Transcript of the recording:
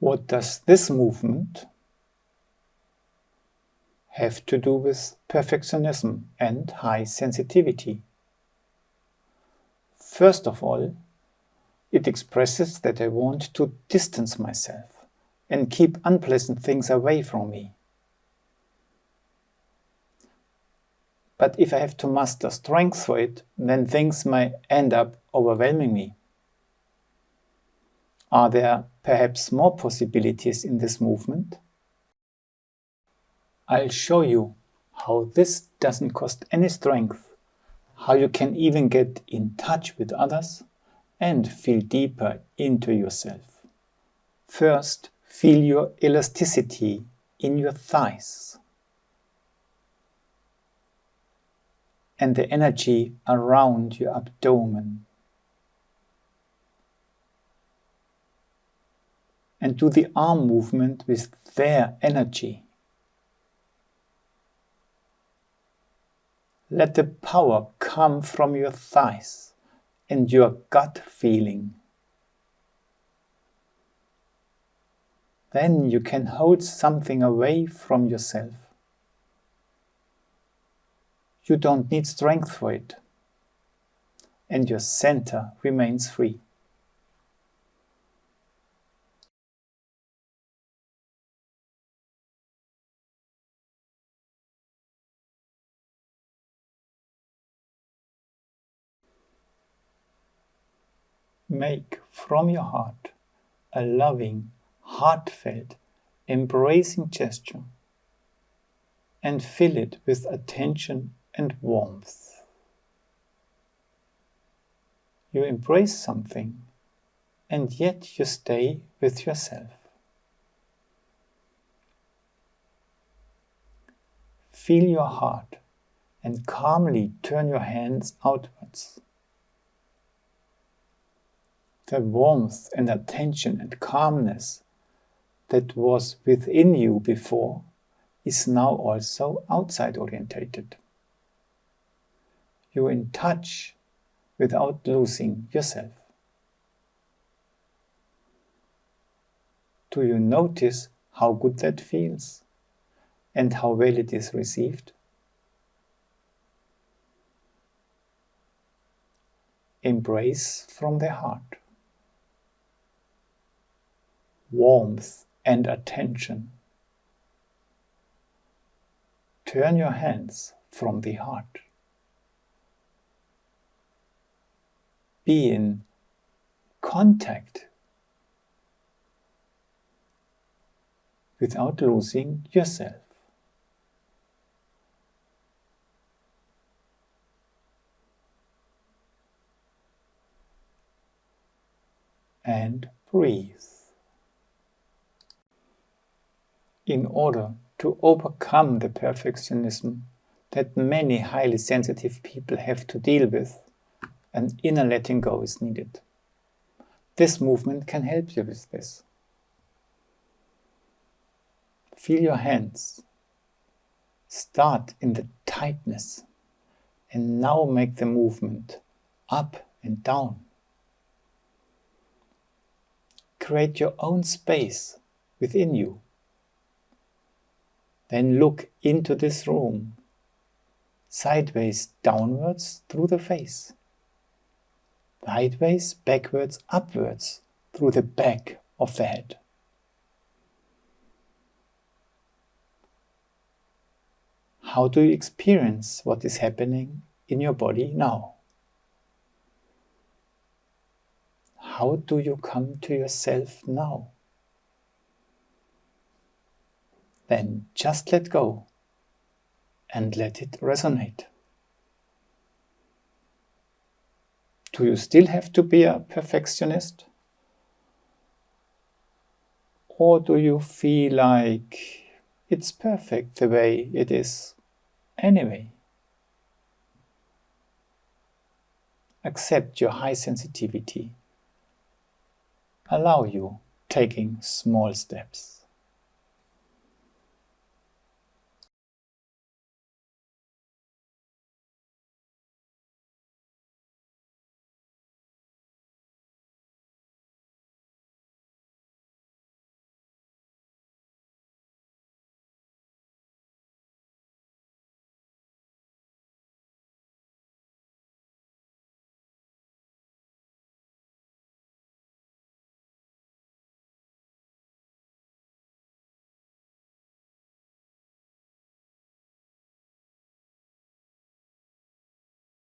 What does this movement have to do with perfectionism and high sensitivity? First of all, it expresses that I want to distance myself and keep unpleasant things away from me. But if I have to muster strength for it, then things might end up overwhelming me. Are there perhaps more possibilities in this movement? I'll show you how this doesn't cost any strength, how you can even get in touch with others and feel deeper into yourself. First, feel your elasticity in your thighs and the energy around your abdomen. And do the arm movement with their energy. Let the power come from your thighs and your gut feeling. Then you can hold something away from yourself. You don't need strength for it, and your center remains free. Make from your heart a loving, heartfelt, embracing gesture and fill it with attention and warmth. You embrace something and yet you stay with yourself. Feel your heart and calmly turn your hands outwards. The warmth and attention and calmness that was within you before is now also outside orientated. You're in touch without losing yourself. Do you notice how good that feels and how well it is received? Embrace from the heart. Warmth and attention. Turn your hands from the heart. Be in contact without losing yourself. And breathe. In order to overcome the perfectionism that many highly sensitive people have to deal with, an inner letting go is needed. This movement can help you with this. Feel your hands. Start in the tightness and now make the movement up and down. Create your own space within you. Then look into this room, sideways downwards through the face, sideways, backwards, upwards through the back of the head. How do you experience what is happening in your body now? How do you come to yourself now? Then just let go and let it resonate. Do you still have to be a perfectionist? Or do you feel like it's perfect the way it is anyway? Accept your high sensitivity. Allow you taking small steps.